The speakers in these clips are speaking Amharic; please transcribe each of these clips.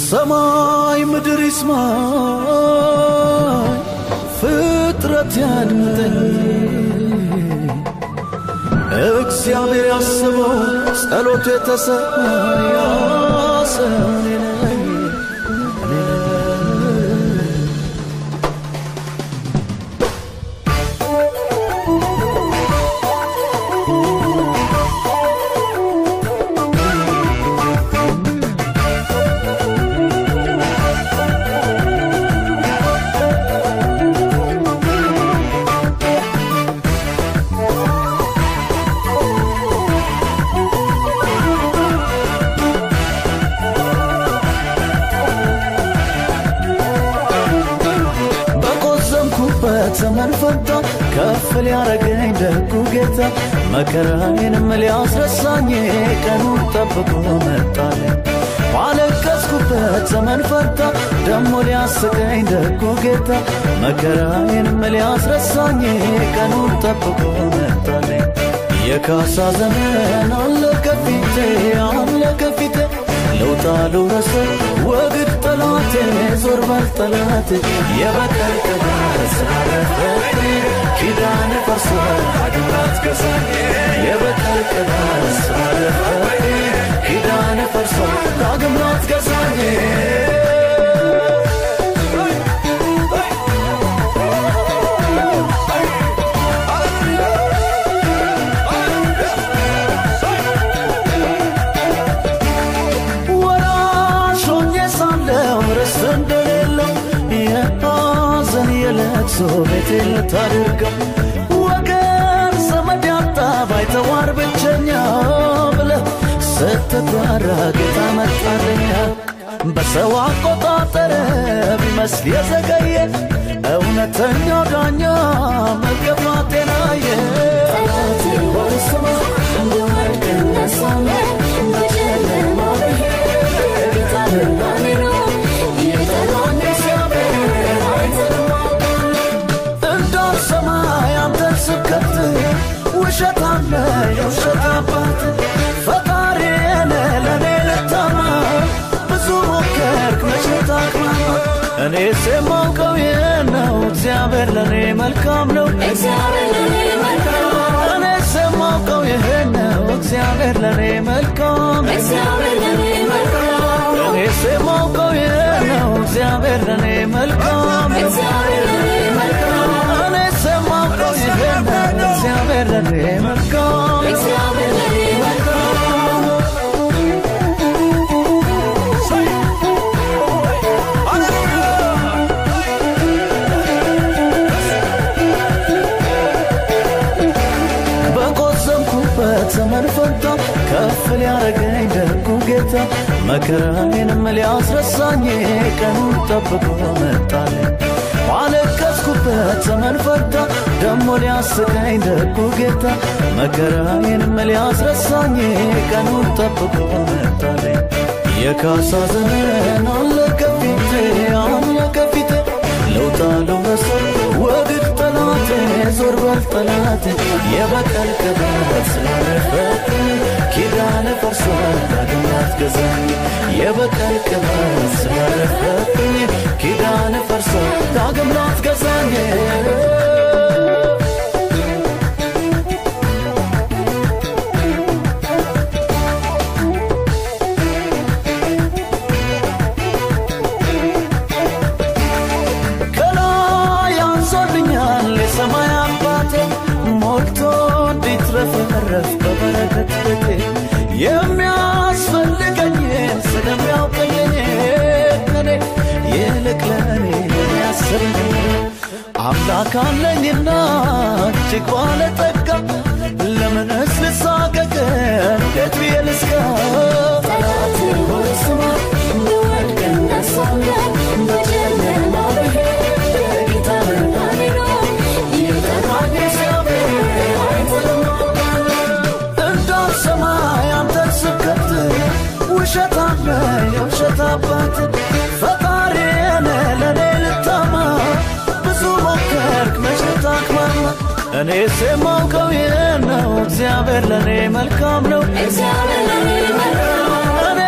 ሰማይ ምድር ይስማኝ ፍጥረት ያድምጠኝ እግዚአብሔር ያስበው ጸሎቱ የተሰማ ሰው ነኝ ዘመን ፈታ ከፍ ሊያረገኝ ደጉ ጌታ መከራዬንም ሊያስረሳኝ ቀኑን ጠብቆ መጣልኝ ባለቀስኩበት ዘመን ፈታ ደሞ ሊያስቀኝ ደጉ ጌታ መከራዬንም ሊያስረሳኝ ቀኑን ጠብቆ መጣልኝ የካሳ ዘመን አለ ከፊቴ ለውጣ ልውረስ ወግድ ጠላቴ ዞር በል ጠላቴ የበቀል ቅባት ስላለበት ኪዳን ፈርሷል አድራት ገዛኝ የበቀል ቅባት ስላለበት ኪዳን ፈርሷል ዳግምራት ገዛኝ so betel targa wagar samadiata baitawar bechanya bla ستتوارا geta matarnya በሰዋ ቆጣጠረ ቢመስል የዘገየ እውነተኛ ዳኛ መገፋቴናየ ጠላቴ ወስማ እንደወርቅና ሳመ በጨለማ ጌታ በማኔ ነው የጠላኔ ሲያበረ ስከት ውሸታም የውሸት አባት ፈጣሪዬን ለኔ ልታማ ብዙ ሞከርክ መቼ ታቅማማ እኔስ የማውቀው ይህን ነው እግዚአብሔር ለኔ መልካም ነው እኔስ የማውቀው ይህን ነው እግዚአብሔር ለኔ መልካም እኔስ የማውቀው ይህን ነው እግዚአብሔር ለኔ መልካም እግዚአብሔር ለኔ መልካም በቆዘምኩበት ዘመን ፈታ ከፍ ሊያረገኝ ደጉ ጌታ መከራዬንም ሊያስረሳኝ ቀኑን ጠብቆ መጣልኝ ባለቀስኩበት ዘመን ፈታ ደሞ ሊያስቀኝ ደጉ ጌታ መከራዬንም ሊያስረሳኝ ቀኑን ጠብቆ መጣልኝ የካሳ ዘመን አለ ከፊቴ ለውጣ ልውረስ ወግድ ጠላቴ ዞር በል ጠላቴ የበቀል ቅባት ስላለበት ኪዳን ፈርሷል ዳግምራት ገዛኝ የበቀል ቅባት ስላለበት ኪዳን ፈርሷል ዳግምራት ገዛኝ ሰማይ አባቴ ሞልቶ እንዲትረፈረፍ በበረከት ቤቴ የሚያስፈልገኝን ስለሚያውቀኝ እኔ ይልቅ ለእኔ የሚያስብኝ አምላክ አለኝና እጅግ ባለጠጋ ለምንስ ልሳቀቅ እንዴት ብዬ ልስጋ ጠላቴ ሆይ ስማ እንደወድቅ እነሳለሁ በጨለማ ጌታ ብርሃኔ ነው ውሸታም የውሸት አባት ፈጣሪዬን ለኔ ልታማ ብዙ ሞከርክ መቼ ታቅማማ እኔስ የማውቀው ይህን ነው እግዚአብሔር ለኔ መልካም ነው እኔ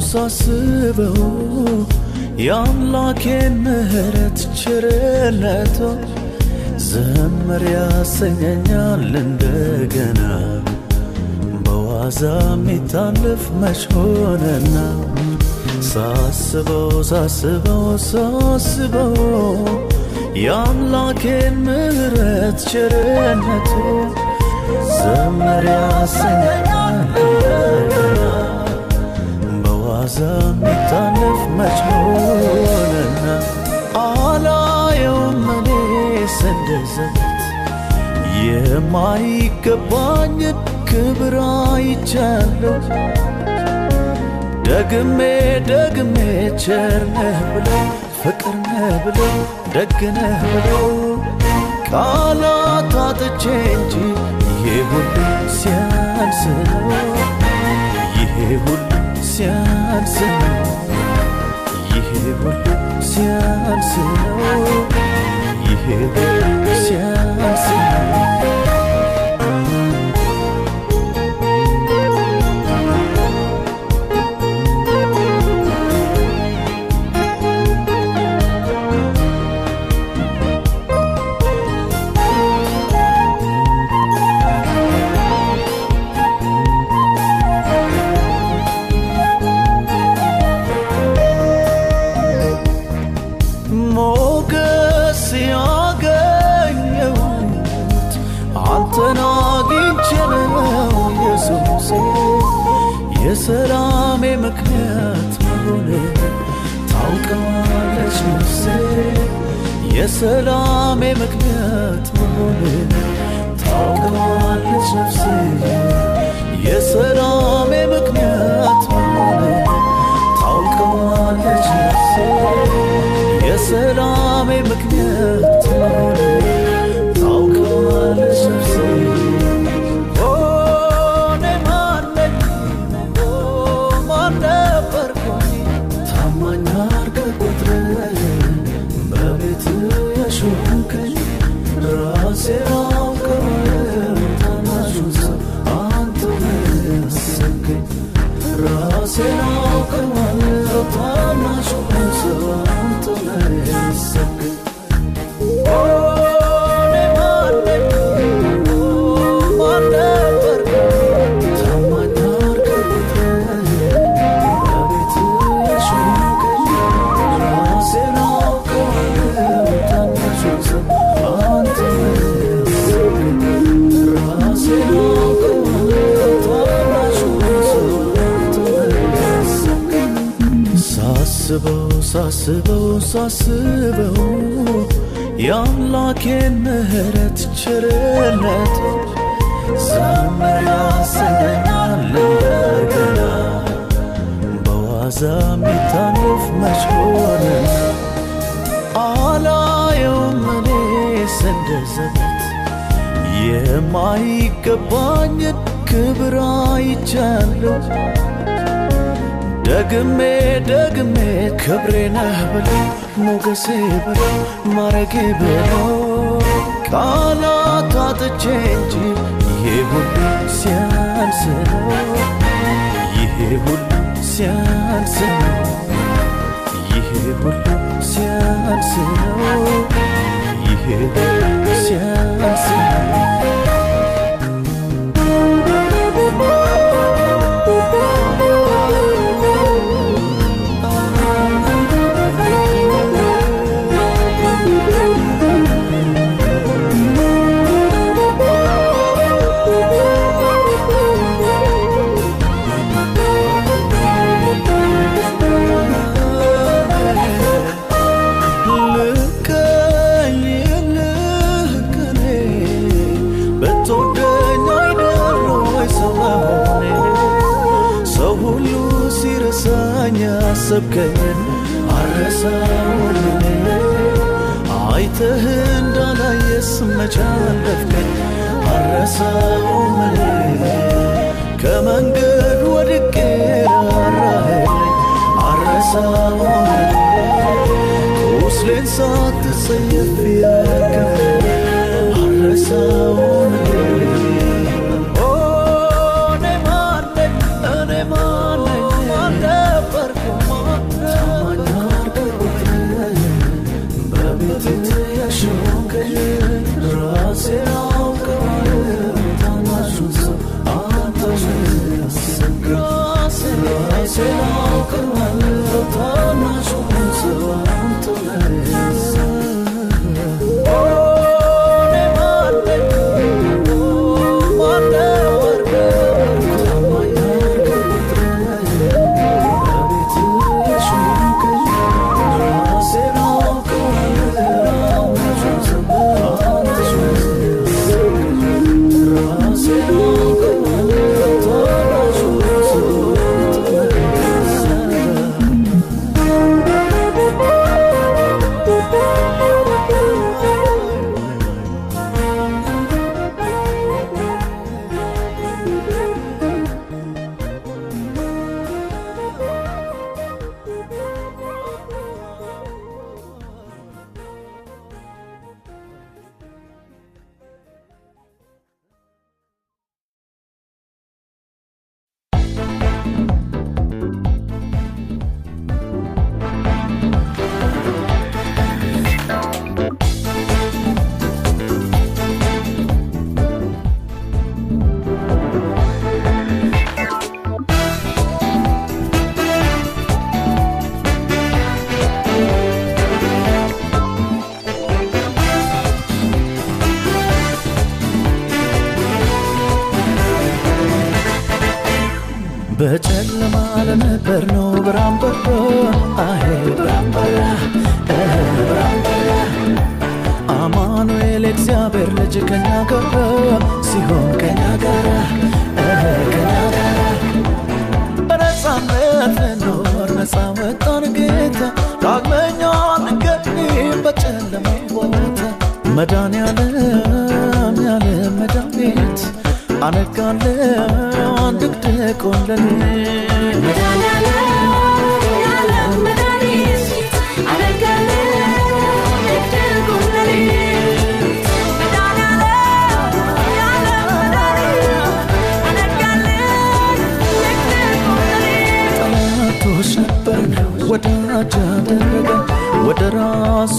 ሳስበው የአምላኬን ምሕረት ቸርነቱ ዘምር ያሰኘኛል እንደገና በዋዛ የሚታለፍ መች ሆነና ሳስበው የአምላኬን ምሕረት ቸርነቱ ዘምር ያሰኘኛል እንደገና በዋዛ የሚታለፍ መች ሆነና አላየውም እኔስ እንደዘበት የማይገባኝን ክብር አይቻለሁ ደግሜ ቸር ነህ ብለው ፍቅር ነህ ብለው ደግ ነህ ብለው ቃላት አጥቼ እንጂ ይሄ ሁሉ ሲያንስ ነው ይሄ ሁሉ ሲያንስ ነው ይሄ ሁሉ ሲያንስ ነው ይሄ ሁሉ ሲያንስ ነው ሞገስ ያገኘሁት አንተን አግኝቼ ነው ኢየሱሴ የሰላሜ ምክንያት መሆንህን ታውቀዋለች ነፍሴ የሰላሜ ምክንያት መሆንህን ታውቀዋለች ነፍሴ የሰላሜ ምክንያት መሆንህን ታውቀዋለች ነፍሴ የሰላሜ ምክንያት መሆንህን ታውቀዋለች ነፍሴ እኔ ማን ነበርኩኝ ታማኝ አድርገህ ቆጥረህ በቤትህ የሾምከኝ ራሴን አውቀዋለሁ ታናሹን ሰው አንተ ነህ ያሰብከኝ ራሴን አውቀዋለሁ ታናሹን ሰው አንተ ነህ ያሰብከኝ ማን ነበርኩኝ ታማኝ አድርገህ ቆጥረህ በቤትህ የሾምከኝ ራሴን አውቀዋለሁ ታናሹን ሰው አንተ ነህ ያሰብከኝ ራሴን አውቀዋለሁ ታናሹን ሰው አንተ ነህ ያሰብከኝ ሳስበው የአምላኬን ምሕረት ቸርነቱ ዘምር ያሰኘኛል እንደገና በዋዛ የሚታለፍ መች ሆነና አላየውም እኔስ እንደዘበት የማይገባኝን ክብር አይቻለሁ ደግሜ ክብሬ ነህ ብለው ሞገሴ ብለው ማረጌ ብለው ቃላት አጥቼ እንጂ ይሄ ሁሉ ሲያንስ ነው ይሄ ሁሉ ሲያንስ ነው ይሄ ሁሉ ሲያንስ ነው ይሄ ሁሉ ሲያንስ ነው ያሰብከኝን አረሳውን አይተህ እንዳላየስ መች አለፍከኝ አረሳውን ከመንገድ ወድቄ ራራኸኝ አረሳውን ቁስሌን ሳትጸየፍ ያከፈኝ አረሳውን እኔ ማነኝ በጨለማ ለነበር ነው ብርሃን በራ አሄ ብርሃን በራ አማኑኤል እግዚአብሔር ልጅ ከኛ ጋር ሲሆን ከኛ ጋር በነፃነት ልኖር ነፃ ወጣን ጌታ ዳግመኛ አንገኝም በጨለማ ቦታ መድኃኔዓለም ያለ መድኃኒት አነጋለሁ አንድቅድቆን ለሌት መድኃኔዓለም ያለ መድኃኒት አነጋለሁ አንድቅድቆን ለሌት መድኃኔዓለም ያለ መድኃኒት አነጋለሁ አንድቅድቆን ለሌት ጠላቶች ነበርን ወዳጅ አደረገን ወደ ራሱ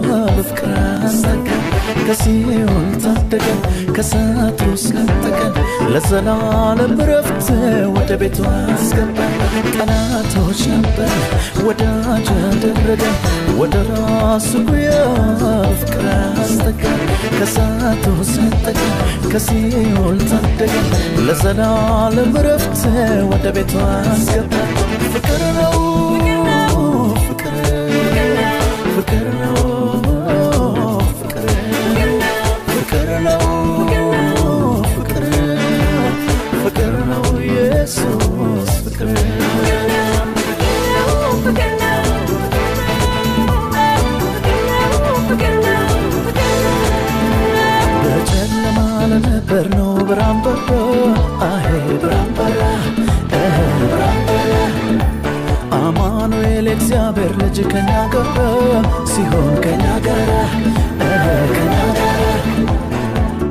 በፍቅር አሳቀን ከሲኦል ታደገን ከእሳት ነጠቀን ለዘላለም ዕረፍት ወደ ቤቱ አስገባን ጠላቶች ነበርን ወዳጅ አደረገን ወደ ራሱ በፍቅር አሳቀን ከእሳት ነጠቀን ከሲኦል ታደገን ለዘላለም ዕረፍት ወደ ቤቱ አስገባን ፍቅር ነው ፍቅር ነው ፍቅር ነው ፍቅር ነው ኢየሱስ ፍቅር በጨለማ ለነበር ነው ብርሃን በራ አሄ ብርሃን በራ አማኑኤል እግዚአብሔር ልጅ ከኛ ጋር ሲሆን ከኛ ጋር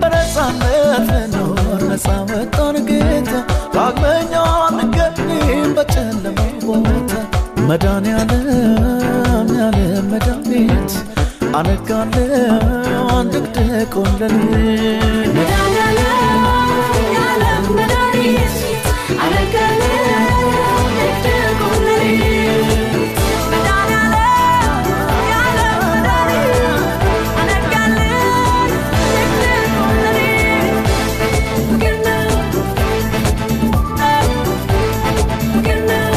በነፃነት ልኖር ነፃ ወጣን ጌታ ዳግመኛ አንገኝም በጨለማ ቦታ መድኃኔዓለም ያለ መድኃኒት አነጋለሁ አንድቅድቆን ለሌት መድኃኔዓለም ያለ መድኃኒት አነጋለሁ አንድቅድቆን ለሌት መድኃኔዓለም ያለ መድኃኒት አነጋለሁ አንድቅድቆን ለሌት ፍቅር ነው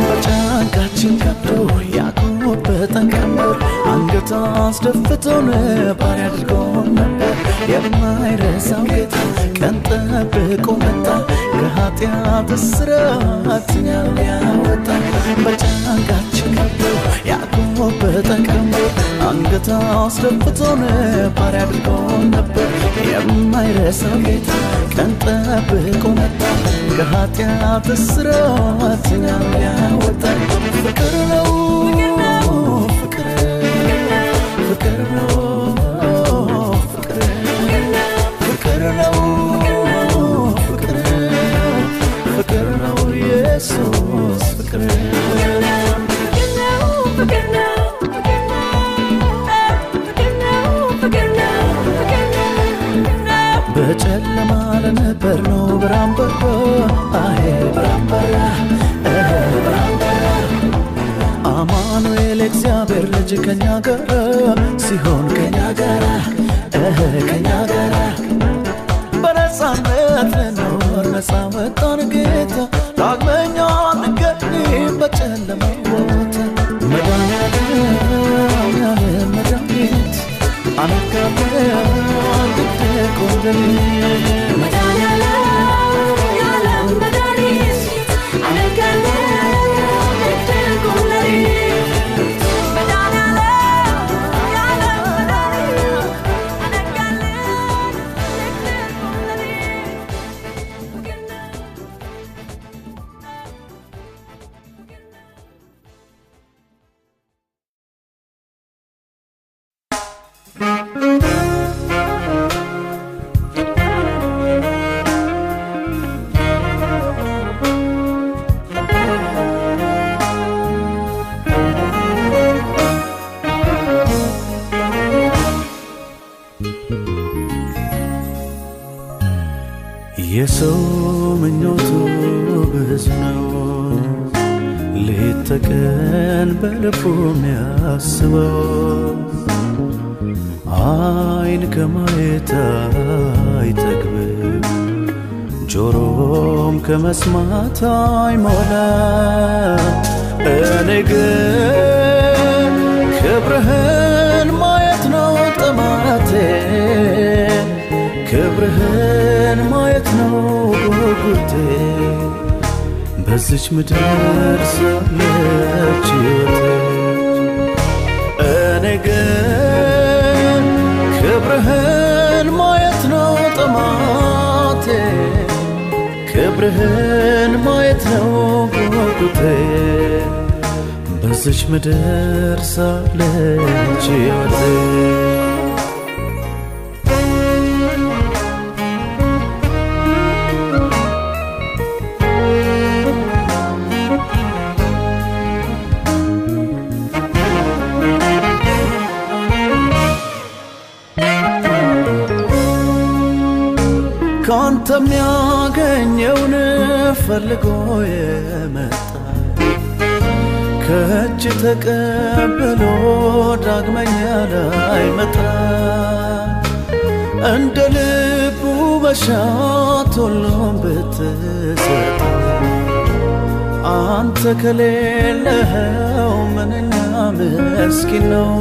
በጫንቃችን ከብዶ ያቆመበትን ቀንበር አንገት አስደፍቶን ባሪያ አድርጎን ነበር የማይረሳው ጌታ ቀን ጠብቆ መጣ ከኃጢአት እስራት እኛን ሊያወጣ በጫንቃችን ከብዶ ያቆመበትን ቀንበር አንገት አስደፍቶን ባሪያ አድርጎን ነበር የማይረሳው ጌታ ቀን ጠብቆ መጣ ከኃጢአት እስራት እኛን ሊያወጣ ፍቅር ነው ፍቅር ነው ፍቅር ነው ፍቅር ነው ኢየሱስ ፍቅር በጨለማ ለነበር ነው ብርሃን በራ አሄ ብርሃን በራ አማኑኤል እግዚአብሔር ልጅ ከኛ ጋር ሲሆን ከኛ ጋር በነፃነት ልኖር ነፃ ወጣን ጌታ ዳግመኛ አንገኝም በጨለማ ቦታ መድኃኔዓለም ያለ መድኃኒት አነጋለሁ አንድቅድቆን ለሌት መድኃኔዓለም ያለ መድኃኒት አነጋለሁ አንድቅድቆን ለሌት መድኃኔዓለም ያለ መድኃኒት አነጋለሁ አንድቅድቆን ለሌት ፍቅር ነው የሰው ምኞቱ ብዙ ነው ሌት ተቀን በልቡ የሚያስበው አይን ከማየት አይጠግብም ጆሮም ከመስማት አይሞላ እኔ ግን ክብርህን ማየት ነው ጥማቴ ክብርህን ማየት ነው ጉጉቴ በዚች ምድር ሳለች ሕይወቴ እኔ ግን ክብርህን ማየት ነው ጥማቴ ክብርህን ማየት ነው ጉጉቴ በዚች ምድር ሳለች ሕይወቴ ካንተ የሚያገኘውን ፈልጎ የመጣ ከእጅ ተቀብሎ ዳግመኛ ላይመጣ እንደ ልቡ መሻት ሁሉም ብትሰጥ አንተ ከሌለኸው ምንኛ ምስኪን ነው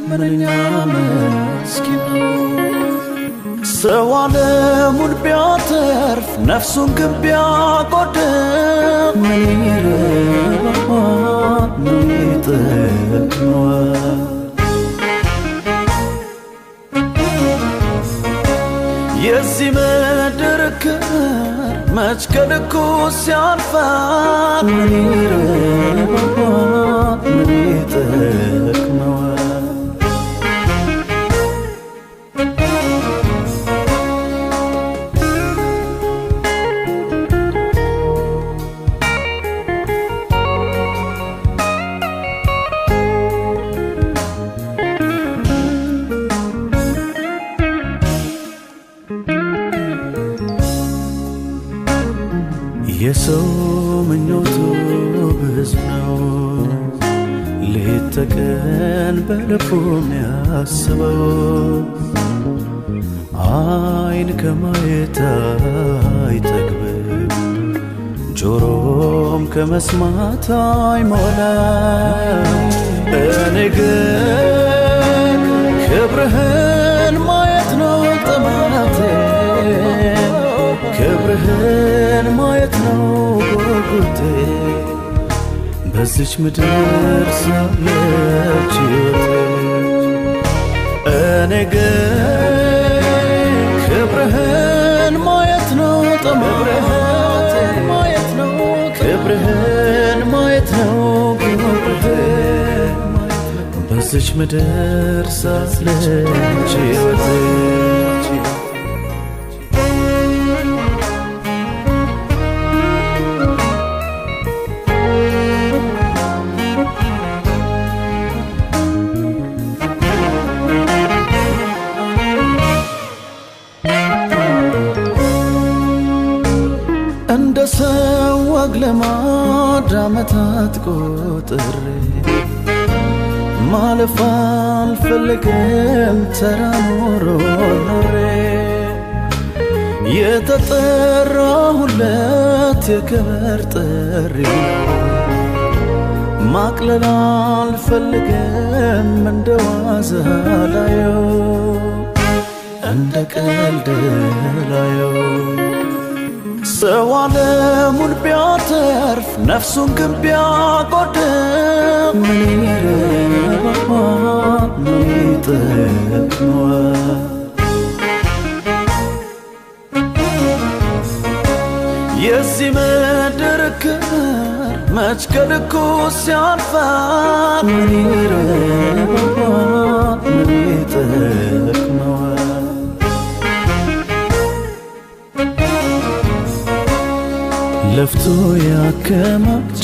ምንኛ ምስኪን ነው ሰው ዓለሙን ቢያተርፍ ነፍሱን ግን ቢያጎድል ምን ይረባዋል ምን ይጠቅመዋል የዚህ ምድር ክብር መች ከልኩ ሲያልፋል ምን ይረባዋል ምን ይጠቅመዋል የሰው ምኞቱ ብዙ ነው ሌት ተቀን በልቡ የሚያስበው አይን ከማየት አይጠግብም ጆሮም ከመስማት አይሞላ እኔ ግን ክብርህን ማየት ነው ጥማቴ ክብርህን ማየት ነው ጉጉቴ በዚች ምድር ሳለች ሕይወቴ እኔ ግን ክብርህን ማየት ነው ጥማቴ ክብርህን ማየት ነው ጉጉቴ በዚች ምድር ሳለች ሕይወቴ እንደ ሰው ወግ ልማድ ዓመታት ቆጥሬ ማለፍ አልፈልግም ተራ ኑሮ ኖሬ የተጠራሁለት የክብር ጥሪ ማቅለል አልፈልግም እንደ ዋዛ ላየው እንደ ቀልድ ላየው ሰው ዓለሙን ቢያተርፍ ነፍሱን ግን ቢያጎድል ምን ይረባዋል ምን ይጠቅመዋል የዚህ ምድር ክብር መች ከልኩ ሲያልፋል ምን ይረባዋል ምን ይጠቅመዋል ለፍቶ ያከማች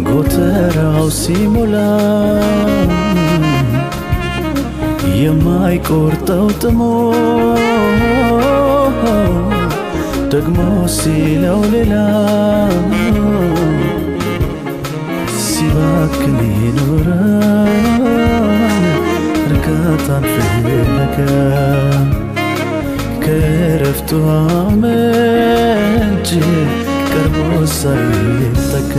ጎተራው ሲሞላ የማይቆርጠው ጥሞ ደግሞ ሲለው ሌላ ሲባክን ይኖራል እርካታን ፍለጋ ከረፍቱ ምንጭ ቀርቦ ሳይጠጋ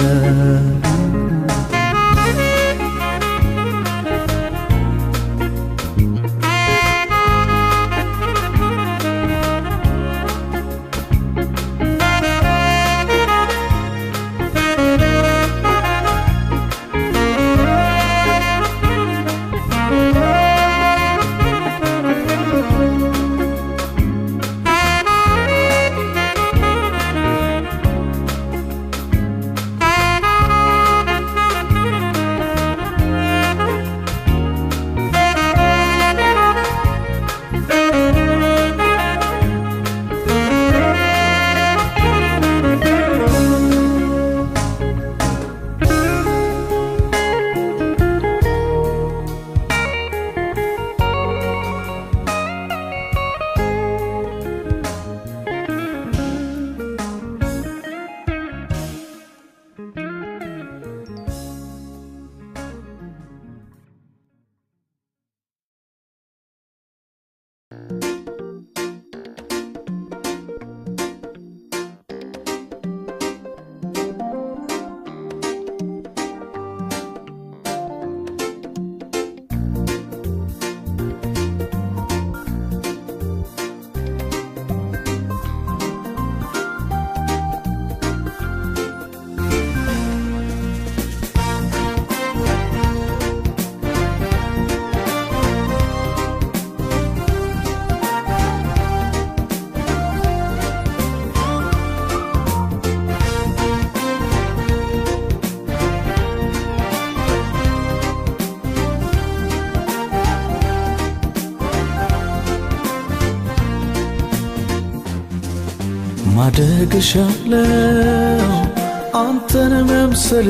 ማደግሻለው አንተን መምሰል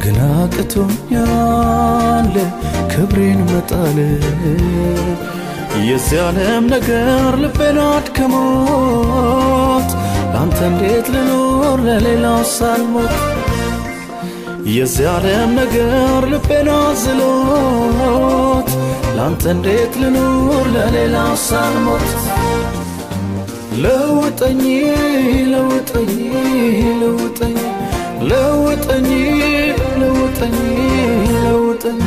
ግን አቅቶኛል ክብሬን መጣል የዚህ ዓለም ነገር ልቤን አድክሞት ላንተ እንዴት ልኖር ለሌላው ሳልሞት የዚህ ዓለም ነገር ልቤን አዝሎት ላንተ እንዴት ልኖር ለሌላው ሳልሞት ለውጠኝ ለውጠኝ ለውጠኝ ለውጠኝ ለውጠኝ ለውጠኝ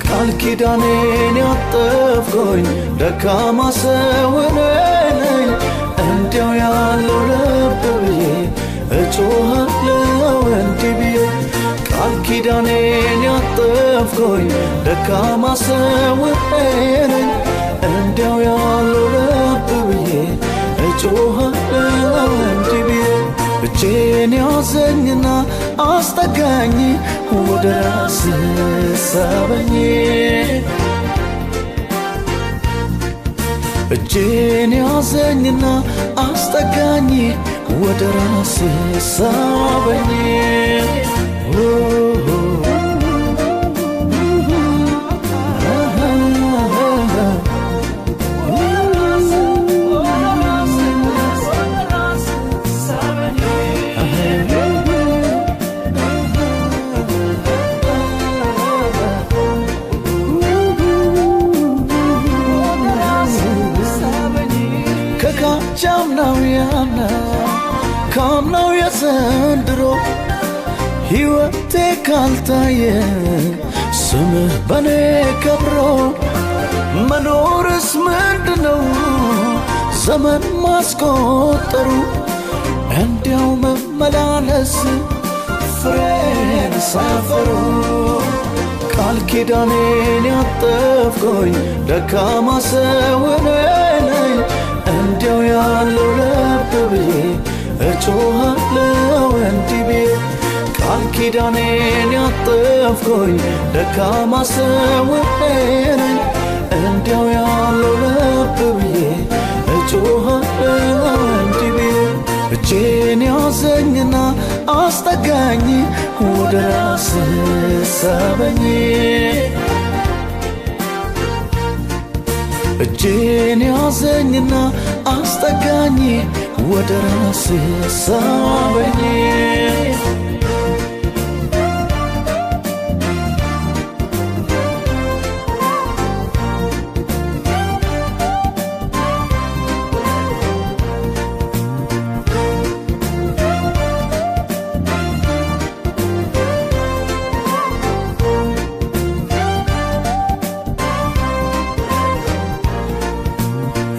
ቃል ኪዳኔን ያጠፍከኝ ደካማ ሰው ነኝ እንዲያው ያለው ልብ ብዬ እጮሃለሁ እንዲህ ብዬ ቃል ኪዳኔን ያጠፍከኝ ደካማ ሰው ነኝ እንዲያው ያለው ልብ ብዬ እጮሃለሁ እንዲህ ብዬ እጄን ያዘኝና አስጠጋኝ ወደ ራስህ ሳበኝ እጄን ያዘኝና አስጠጋኝ ወደ ራስህ ሳበኝ ካምናው የዘንድሮ ሕይወቴ ካልታየ ስምህ በኔ ከብሮ መኖርስ ምንድነው ዘመን ማስቆጠሩ እንዲያው መመላለስ ፍሬን ሳፈሩ ቃል ኪዳኔን ያጠፍከኝ ደካማ ሰው ነኝ እንዲያው ያለው ልብ ብዬ እጮሃለሁ እንዲህ ብዬ ቃል ኪዳኔን ያጠፍከኝ ደካማ ሰው ነኝ እንዲያው ያለው ልብ ብዬ እጮሃለሁ እንዲህ ብዬ እጄን ያዘኝና አስጠጋኝ ወደ ራስህ ሳበኝ እጄን ያዘኝና አስጠጋኝ ወደ ራስህ ሳበኝ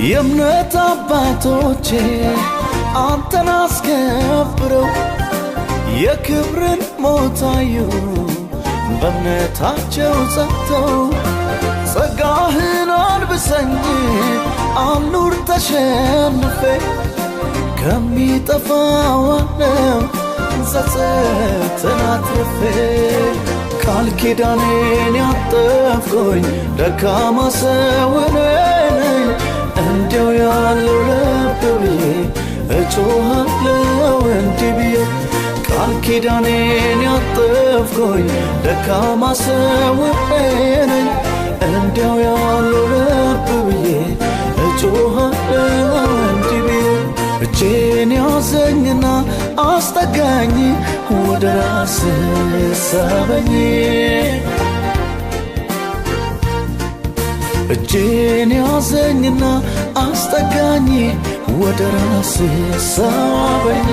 የእምነት አባቶቼ አንተን አስከብረው የክብርን ሞታዩ በእምነታቸው ጸንተው ጸጋህን አልብሰኝ አልኑር ተሸንፌ ከሚጠፋው ዓለም ጸጸትን አትርፌ ቃል ኪዳኔን ያጠፍኩኝ ደካማ ሰው ነኝ እንዲያው ያለው ልብ ብዬ እጮሃለሁ እንዲህ ብዬ ቃል ኪዳኔን ያጠፍኩኝ ደካማ ሰው ነኝ እንዲያው ያለው ልብ ብዬ እጮሃለሁ እንዲህ ብዬ እጄን ያዘኝና አስጠጋኝ ወደ ራስህ ሳበኝ እጄን ያዘኝና አስጠጋኝ ወደ ራስህ ሳበኝ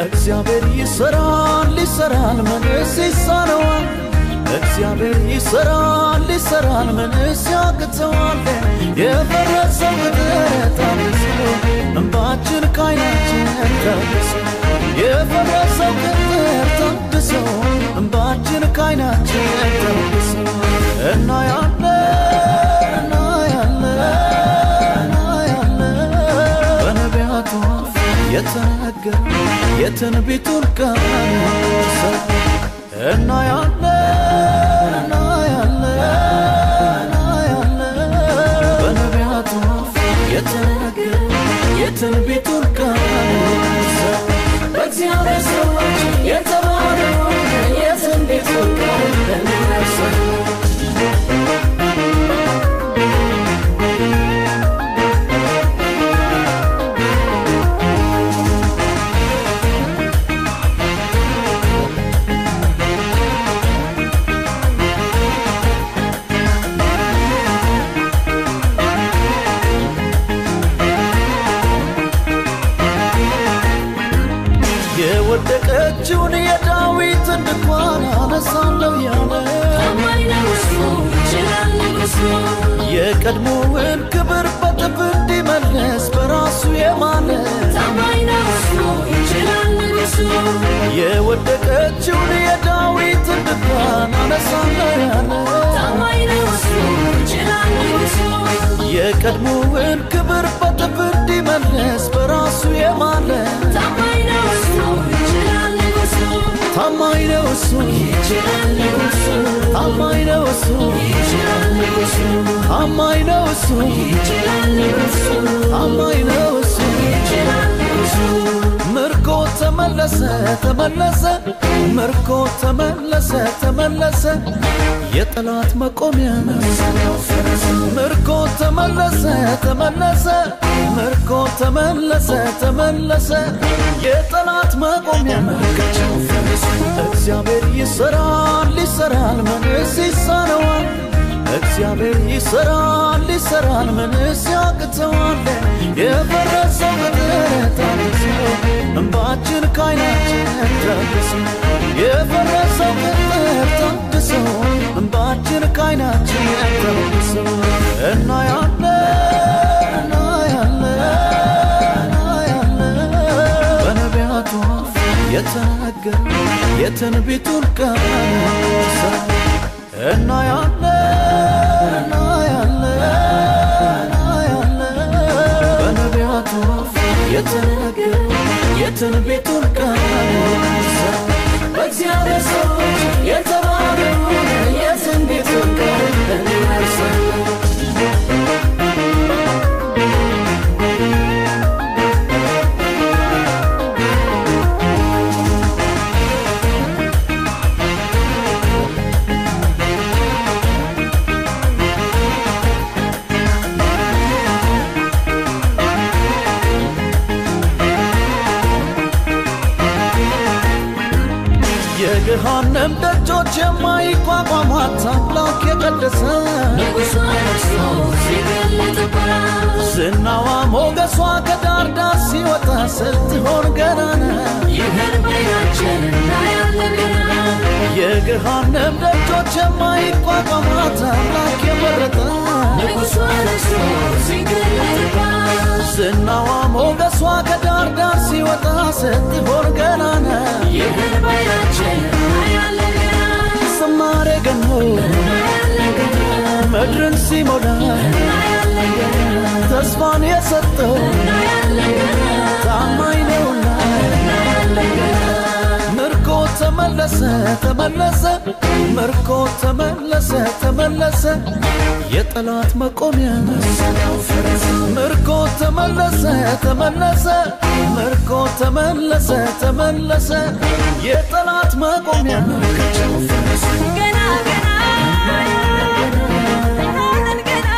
እግዚአብሔር ይሰራል ምንስ ይሳነዋል እግዚአብሔር ይሰራል ምንስ ያቅተዋል የፈረሰው ቅጥር ታድሶ እንባችን ከዓይናችን ታድሶ የፈረሰው ቅጥር ታድሶ እንባችን ከዓይናችን ታድሶ እናያለን በነቢያቱ የተነገረ የትንቢቱን ቃል እናያለን በነቢያቱ የተነገረ የትንቢቱን ቃል በእግዚአብሔር ሰዎች የተባለውን የትንቢቱን ቃል እንረሳለን የወደቀችውን የዳዊትን ድንኳን አነሳለሁ ያለ ታማኝ ነው እሱ ይችላል ንጉሡ የቀድሞውን ክብር በጥፍ እንዲመልስ በራሱ የማለ ታማኝ ነው እሱ ይችላል ንጉሡ የወደቀችውን የዳዊትን ድንኳን አነሳለሁ ያለ ታማኝ ነው እሱ ይችላል ንጉሡ የቀድሞውን ክብር በጥፍ እንዲመልስ በራሱ የማለ ታማኝ ነው እሱ ይችላል ንጉሡ ታማኝ ነው እሱ ይችላል ንጉሡ ታማኝ ነው እሱ ይችላል ንጉሡ ታማኝ ነው እሱ ይችላል ንጉሡ ታማኝ ነው እሱ ይችላል ንጉሡ ምርኮ ተመለሰ ምርኮ ተመለሰ የጠላት መቆሚያ ምርኮ ተመለሰ ምርኮ ተመለሰ የጠላት መቆሚያ እግዚአብሔር ይሰራል ምንስ ይሳነዋል እግዚአብሔር ይሰራል ምንስ ያቅተዋል የፈረሰው ቅጥር ታድሶ እንባችን ከዓይናችን ታድሶ የፈረሰው ቅጥር ታድሶ እንባችን ከዓይናችን ታድሶ እናያለን በነቢያቱ የተነገረ የትንቢቱን ቃል እናያለን በነቢያቱ የተነገረ የትንቢቱን ቃል የገሃነም ደጆች የማይቋቋሟት አምላክ የቀደሰ ንጉሡ ነግሶ ሲገለጥባት ዝናዋ ሞገሷ ከዳር ዳር ሲወጣ ስትሆን ገናና ይህን በዓይናችን እናያለን ገና የገሃነም ደጆች የማይቋቋሟት አምላክ የመረጠ ንጉሡ ነግሶ ሲገለጥባት ዝናዋ ሞገሷ ከዳር ዳር ሲወጣ ስትሆን ገናና ይህን በዓይናችን እናያለን ገና ዝማሬ ገኖ እናያለን ገና ምድርን ሲሞላ እናያለን ገና ተስፋን የሰጠው እናያለን ገና ታማኝ ነውና እናያለን ገና ምርኮ ተመለሰ ተመለሰ ምርኮ ተመለሰ ተመለሰ የጠላት መቆሚያ ሰላም ፈረሰ ምርኮ ተመለሰ ተመለሰ ምርኮ ተመለሰ ተመለሰ የጠላት መቆሚያ ገና ገና እናያለን ገና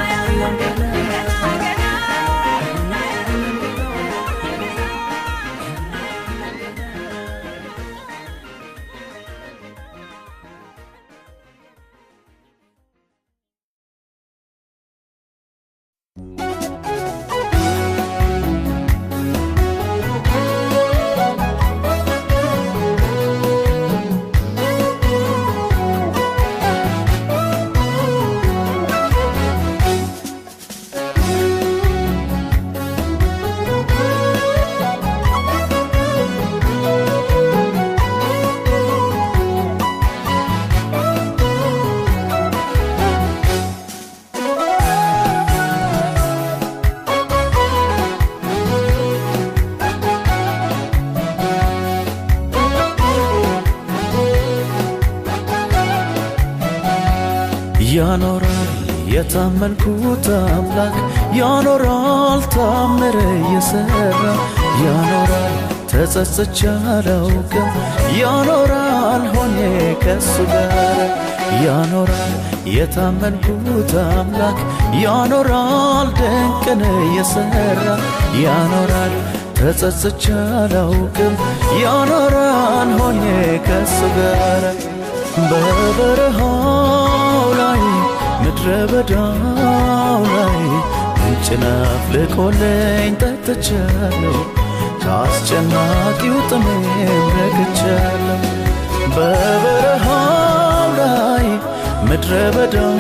እናያለን ገና ገና ያኖራል የታመንኩት አምላክ ያኖራል ታምር እየሰራ ያኖራል ተጸጽቼ አላውቅም ያኖራል ሆኜ ከሱ ጋር ያኖራል የታመንኩት አምላክ ያኖራል ድንቅን እየሰራ ያኖራል ተጸጽቼ አላውቅም ያኖራል ሆኜ ከሱ ጋር በበረሃው ላይ ምድረ በዳው ላይ ምንጭን አፍልቆልኝ ጠጥቻለሁ ከአስጨናቂው ጥሜም ረክቻለሁ በበረሃው ላይ ምድረ በዳው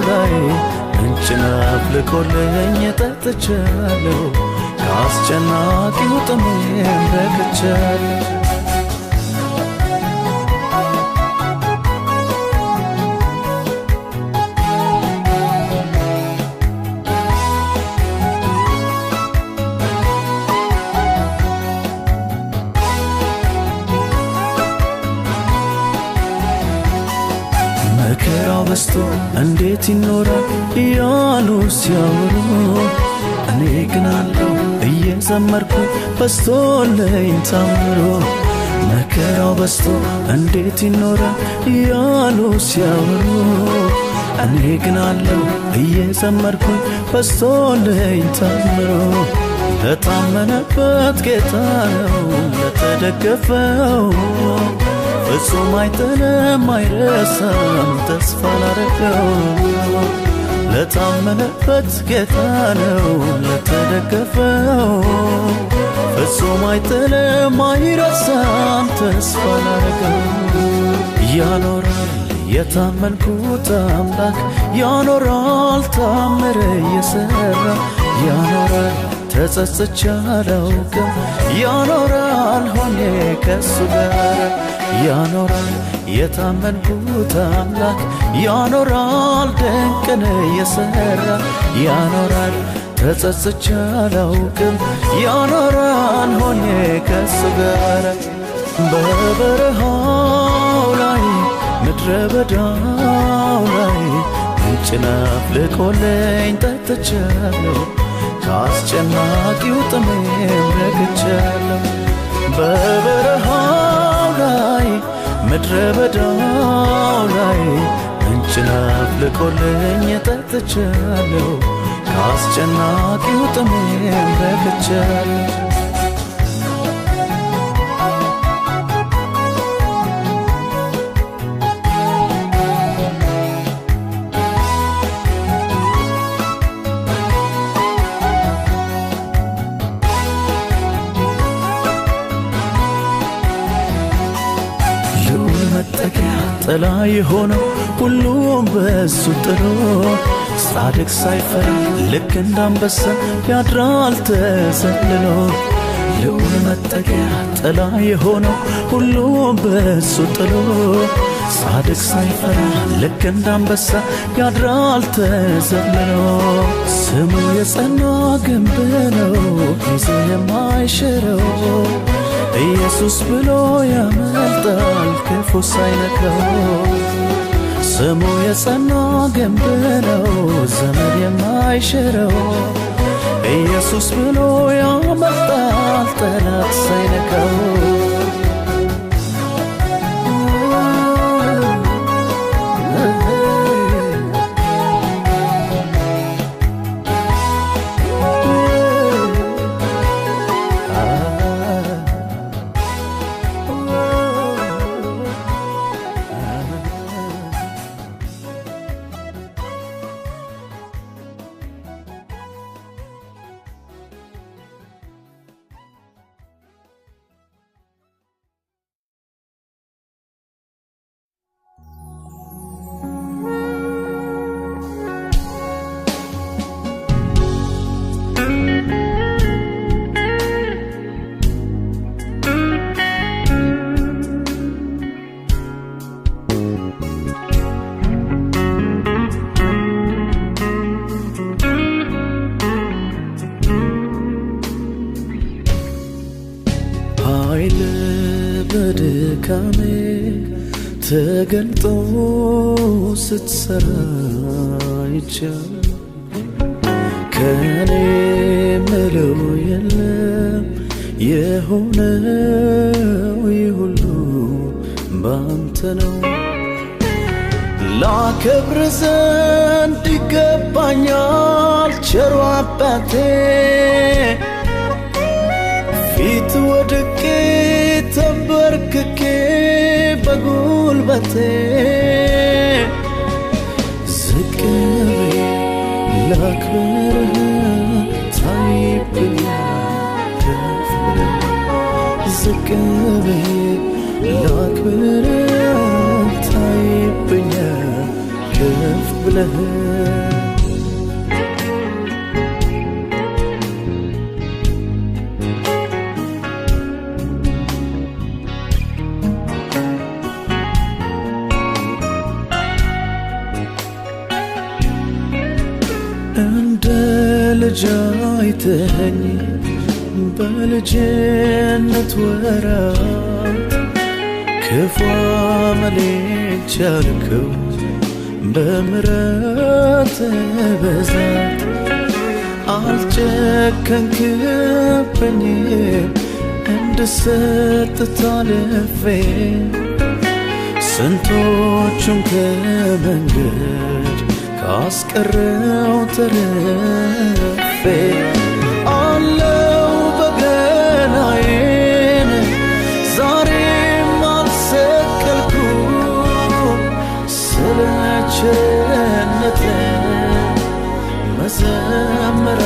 ላይ ምንጭን አፍልቆልኝ ጠጥቻለሁ ከአስጨናቂው ጥሜም ረክቻለሁ መከራው በስቶ እንዴት ይኖራል እያሉ ሲያወሩ እኔ ግን አለሁ እየዘመርኩ በስቶልኝ ታምሮ መከራው በስቶ እንዴት ይኖራል እያሉ ሲያወሩ እኔ ግን አለሁ እየዘመርኩ በስቶልኝ ታምሮ ለታመነበት ጌታ ነው ለተደገፈው ፍጹም አይጥልም አይረሳም ተስፋ ላረገው ለታመነበት ጌታ ነው ለተደገፈው ፍጹም አይጥልም አይረሳም ተስፋ ላረገው ያኖራል የታመንኩት አምላክ ያኖራል ታምር እየሰራ ያኖራል ተጸጽቼ አላውቅም ያኖራል ሆኜ ከሱ ጋር ያኖራል የታመንኩት አምላክ ያኖራል ድንቅን እየሰራ ያኖራል ተጸጽቼ አላውቅም ያኖራል ሆኜ ከሱ ጋር በበረሃው ላይ ምድረ በዳው ላይ ምንጭን አፍልቆልኝ ጠጥቻለሁ ከአስጨናቂው ጥሜም ረክቻለሁ በበረሃው ላይ ምድረ በዳው ላይ ምንጭን አፍልቆልኝ ጠጥቻለሁ ከአስጨናቂው ጥሜም ረክቻለሁ ጥላ የሆነው ሁሉም በሱ ጥሎ ጻድቅ ሳይፈራ ልክ እንዳንበሳ ያድራል ተዘልሎ ልዑል መጠጊያ ጥላ የሆነው ሁሉም በሱ ጥሎ ጻድቅ ሳይፈራ ልክ እንዳንበሳ ያድራል ተዘልሎ ስሙ የጸና ግንብ ነው ጊዜ የማይሽረው ኢየሱስ ብሎ ያመልጣል ክፉ ሳይነካው ስሙ የጸና ግንብ ነው ዘመን የማይሽረው ኢየሱስ ብሎ ያመልጣል ጠላት ሳይነካው በድካሜ ተገልጦ ስትሰራ ይቻል ከኔ ምለው የለም የሆነው ሁሉ ባንተ ነው ላከብር ዘንድ ይገባኛል ቸሩ አባቴ ፊት ወድቄ ተንበርክኬ በጉልበቴ ዝቅ ብዬ ላክብርህ ታይብኛል ከፍ ብለህ ዝቅ ብዬ ላክብርህ ታይብኛል ከፍ ብለህ እንደ ልጅ አይተኸኝ በልጅነት ወራት ክፉ አመሌን ቻልከው በምሕረት ብዛት አልጨከንክብኝም እንድሰጥ ታልፌ ስንቶቹን ከመንገድ ካስቀረው ተርፌ አለው በገናዬን ዛሬም አልሰቀልኩም ስለ ቸርነትህ መዘመር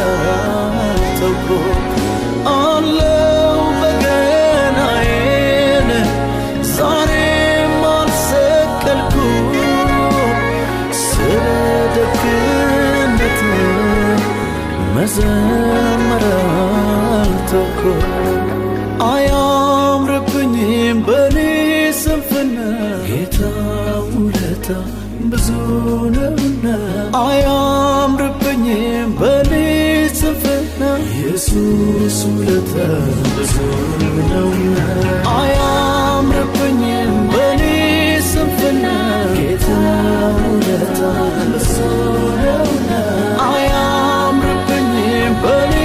አልተውኩም አለው በገናዬን ዛሬም አልሰቀልኩም ስለ ደግነትህ መዘመር አልተውኩም አያምርብኝም በኔ ስንፍና ጌታ ውለታ ብዙ ነውና አያምርብኝም በኔ ስንፍና ኢየሱስ ውለታ ብዙ ነውና አያምርብኝም በኔ ስንፍና ጌታ ውለታ ብዙ ነውና አያምርብኝም በኔ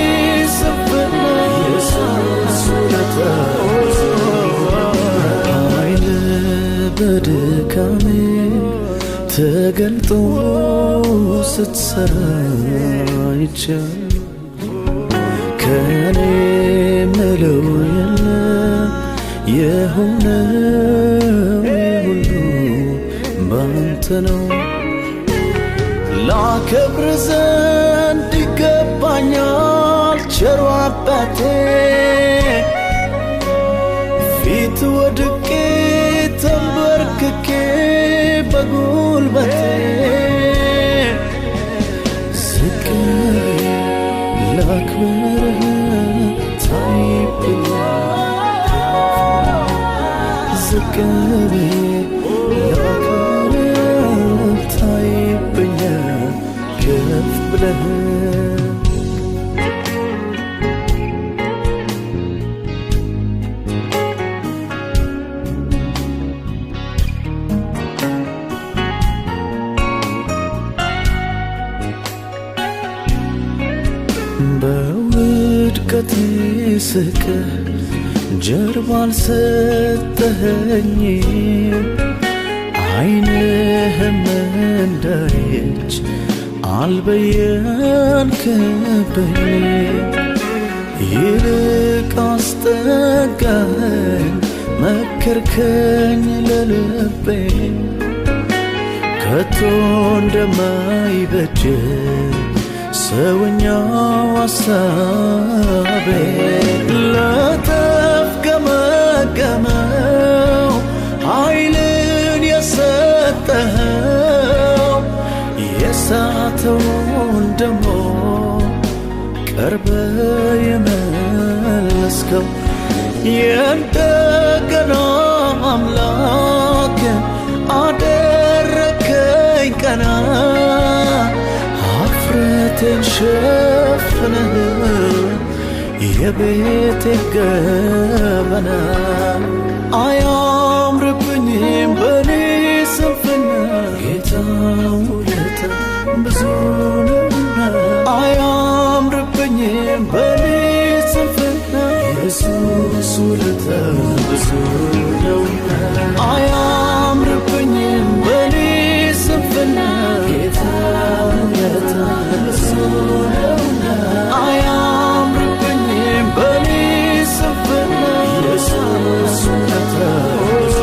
ስንፍና ኢየሱስ ውለታ ብዙ ኃይል በድካሜ ተገልጦ ስትሰራ ይቻል ከኔ ምለው የለም የሆነው ሁሉ ባንተ ነው ላከብር ዘንድ ይገባኛል ቸሩ አባቴ ፊት ወድቄ ተንበርክኬ በጉልበቴ ዝቅ ላክብርህ ታይብኛል ዝቅ ላክብርህ ታይብኛል ከፍ ብለህ በውድቀቴ ስቀህ ጀርባ አልሰጠኸኝም ዓይንህም እንዳየች አልበየንክብኝም ይልቅ አስጠጋኸኝ መከርከኝ ለልቤ ከቶ እንደማይበጀኝ ሰውኛው አሳቤ ለተፍገመገመው ኃይልን የሰጠኸው የሳተውን ደሞ ቀርበ የመለስከው የእንደገና አምላክ አደረከኝ ቀና ኀፍረቴን ሸፍነህ የቤቴ ገበና አያምርብኝም በኔ ስንፍና ጌታ ውለታ ብዙ ነውና አያምርብኝም በኔ ስንፍና ኢየሱስ ውለታ ብዙ ነውና አያምርብኝም በኔ ስንፍና ጌታ ውለታ ብዙ ነውና አያምርብኝም በኔ ስንፍና ኢየሱስ ውለታ ብዙ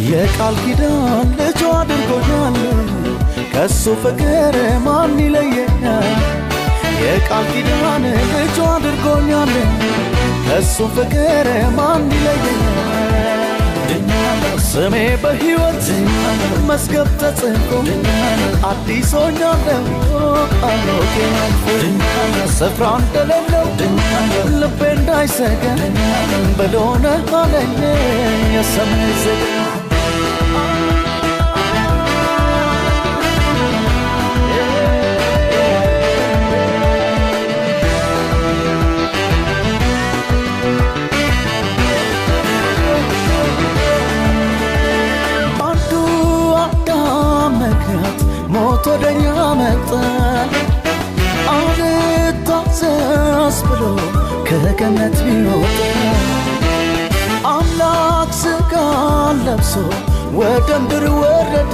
የቃል ኪዳን ልጅ አድርጎኛል ከሱ ፍቅር ማን ይለየኛል የቃል ኪዳን ልጅ አድርጎኛል ከሱ ፍቅር ማን ይለየኛል ድኛለሁ ስሜ በሕይወት መዝገብ ተጽፎ አዲስ ሆኛለሁ አሎኬ አልፎ ስፍራ እንደሌለው ልቤ እንዳይሰጋ በሎነ አለኝ የሰማይ ዜጋ ሞት ወደኛ መጣ አልታዘዝ ብሎ ከገነት ቢወጣ አምላክ ሥጋ ለብሶ ወደ ምድር ወረደ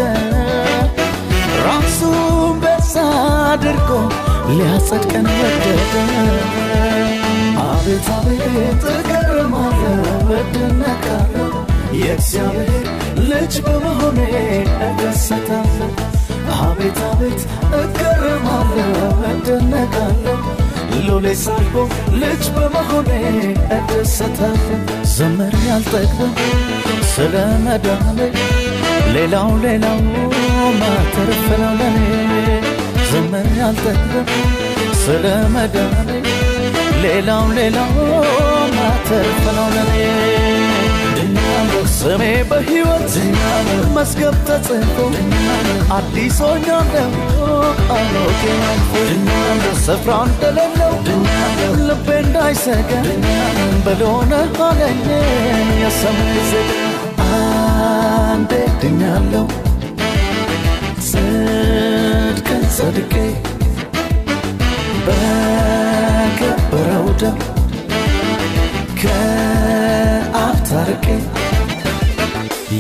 ራሱን ቤዛ አድርጎ ሊያጸድቀን ወደደ አቤት አቤት እገረማለሁ እደነቃለሁ የእግዚአብሔር ልጅ በመሆኔ እደሰታለሁ አቤት አቤት እገረማለሁ እደነቃለሁ ሎሌ ሳልሆን ልጅ በመሆኔ እደሰታለሁ ዘመር ያልጠግብም ስለ መዳኔ ሌላው ማተርፍ ነው ለኔ ዘመር ያልጠግብም ስለ መዳኔ ሌላው ማተርፍ ነው ለኔ ስሜ በሕይወት መዝገብ ተጽፎ አዲስ ሆኛለሁ አሮጌው አልፎ ስፍራ እንደሌለው ልቤ እንዳይሰጋ በሎነ አለኝ የሰማይ ዜጋ አንዴ ድኛለሁ ጽድቅን ጸድቄ በከበረው ደም ከአብ ታርቄ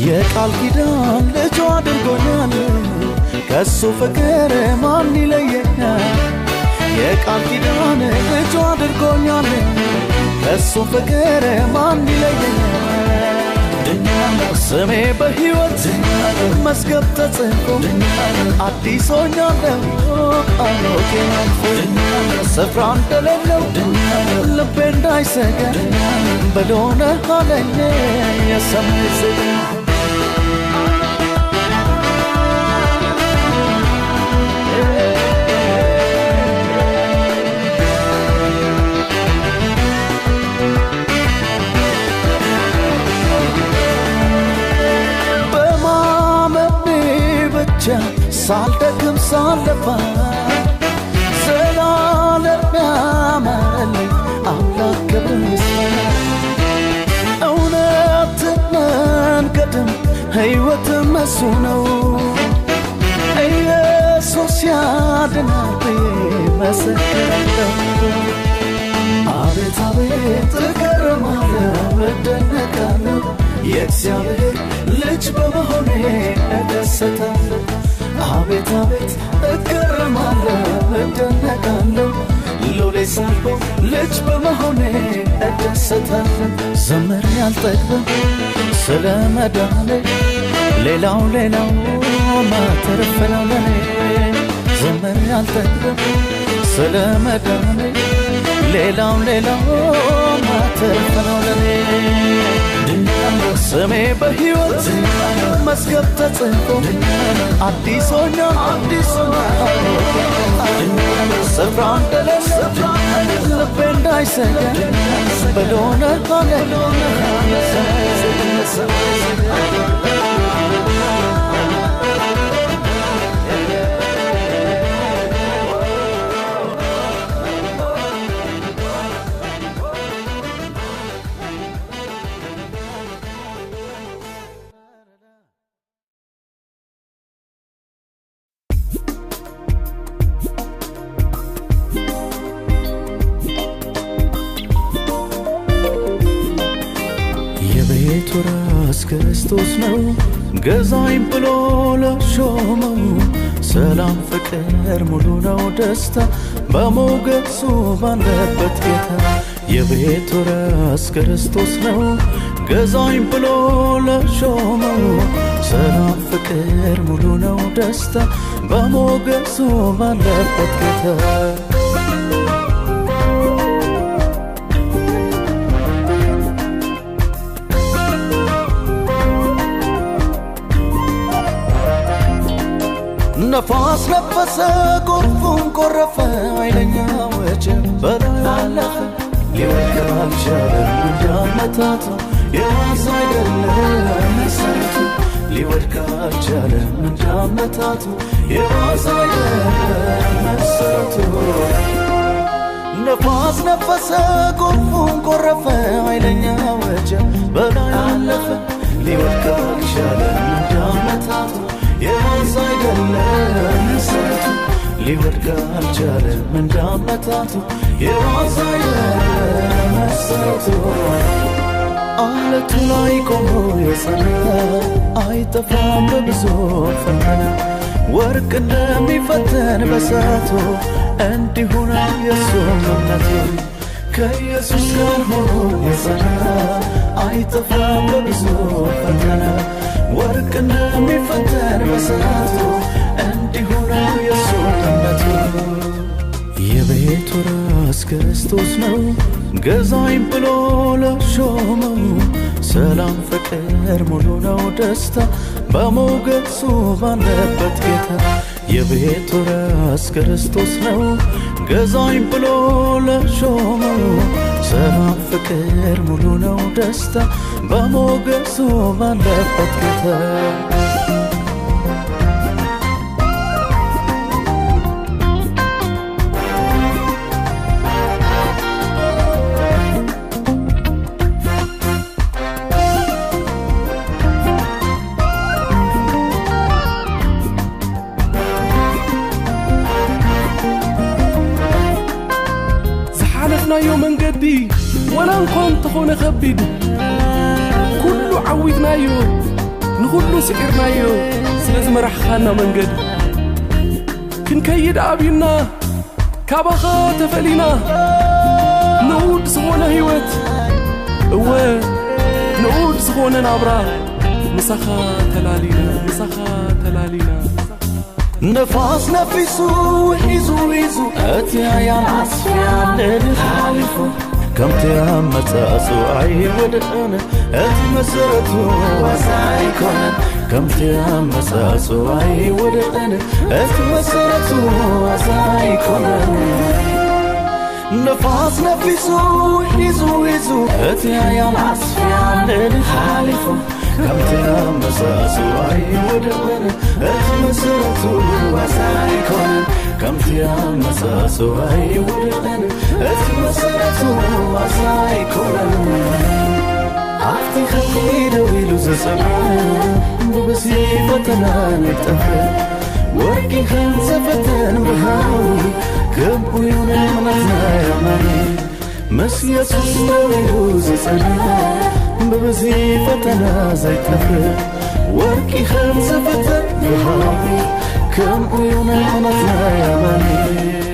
የቃል ኪዳን ልጅ አድርጎኛል ከሱ ፍቅር ማን ይለየኛል የቃል ኪዳን ልጅ አድርጎኛል ከሱ ፍቅር ማን ይለየኛል ስሜ በሕይወት መዝገብ ተጽፎ አዲስ ሆኛለሁ አሮጌው አልፎ ስፍራ እንደሌለው ልቤ እንዳይሰጋ በሎነ አለኝ የሰማይ ዜጋ ሳልደክም ሳልለፋ ዘላለም ያማረልኝ አምላክ ክብር ይስፋ እውነትን መንገድም ሕይወትም እሱ ነው ኢየሱስ ያድናል ብዬ መሰክራለሁ አቤት አቤት እገረማለሁ እደነቃለሁ የእግዚአብሔር ልጅ በመሆኔ እደሰታለሁ አቤት አቤት እገረማለሁ እደነቃለሁ ሎሌ ሳልሆን ልጅ በመሆኔ እደሰታለሁ ዘመር ያልጠግብም ስለ መዳኔ ሌላው ማተርፍ ነው ለኔ ዘመር ያልጠግብም ስለ መዳኔ ሌላው ማተርፍ ነው ለኔ ስሜ በሕይወት መዝገብ ተጽፎ አዲስ ሆኛለሁ ስፍራ እንደሌለው ልቤ እንዳይሰጋ በሎነ ራስ ክርስቶስ ነው ገዛኝ ብሎ ለሾመው ሰላም ፍቅር ሙሉ ነው ደስታ በሞገሱ ባለበት ጌታ የቤቱ ራስ ክርስቶስ ነው ገዛኝ ብሎ ለሾመው ሰላም ፍቅር ሙሉ ነው ደስታ በሞገሱ ባለበት ጌታ ነፋስ ነፈሰ ጎርፉን ቆረፈ ኃይለኛ ወጀብ በላለፈ ሊወድቅ አልቻለም እንዳመታቱ የዋዛ አይደለም መሰረቱ ሊወድቅ አልቻለም እንዳመታቱ የዋዛ አይደለም መሰረቱ ነፋስ ነፈሰ ጎርፉን ቆረፈ ኃይለኛ ወጀብ በላለፈ ሊወድቅ አልቻለም እንዳመታቱ የዋዛ አይደለም መሰረቱ ሊወድቅ አልቻለም እንዳመታቱ የዋዛ አይደለም መሰረቱ አለቱ ላይ ቆሞ የጸና አይጠፋም በብዙ ፈተና ወርቅ እንደሚፈተን በሳቱ እንዲሁ ነው የሱ እምነቱ ከኢየሱስ ጋር ሆኖ የጸና አይጠፋም በብዙ ፈተና ወርቅ እንደሚፈተን በሳቱ እንዲሁ ነው የሱ እምነቱ የቤቱ ራስ ክርስቶስ ነው ገዛኝ ብሎ ለሾመው ሰላም ፍቅር ሙሉ ነው ደስታ በሞገሱ ባለበት ጌታ የቤቱ ራስ ክርስቶስ ነው ገዛኝ ብሎ ለሾመው ሰላም ፍቅር ሙሉ ነው ደስታ በሞገሱ ባለበት ጌታ يوم منقدي ولا نكون تخون خبيد كله عودنا يوم نقوله سكرنا يوم سلز مرح خانا منقد كن كيد عبينا كابخا تفلينا نعود سخونا هيوت نعود سخونا نابرا مسخا تلالينا نفاس نفسو وحيزو أتيا يا العصفيا للحالفو كم تيامت أسوعي ودقنا أتمسرتو وسايكونا كم تيامت أسوعي ودقنا أتمسرتو وسايكونا نفاس نفسو وحيزو أتيا يا العصفيا للحالفو كم تيامت أسوعي ودقنا أتمسرتو وسايكونا كم تيامت أسوعي ودقنا أتمسرتو وسايكونا عفتي خلينا ويلو زسمان ببسيفتنا نتفر وركي خنزفتن بهاوي كبو يونمنا يا ماني مسيسوس ويلو زسمان ببسيفتنا زيتفر وركي خنزفتن بهاوي كبو يونمنا يا ماني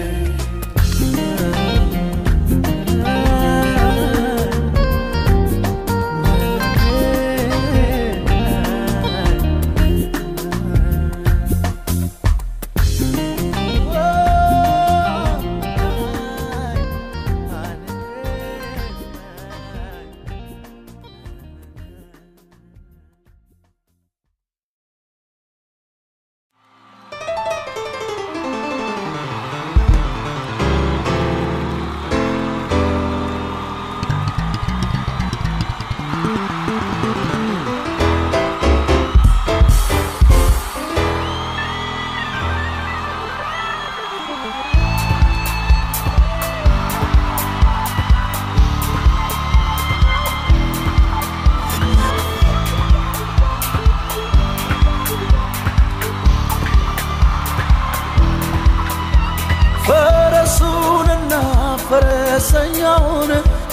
فرسنيون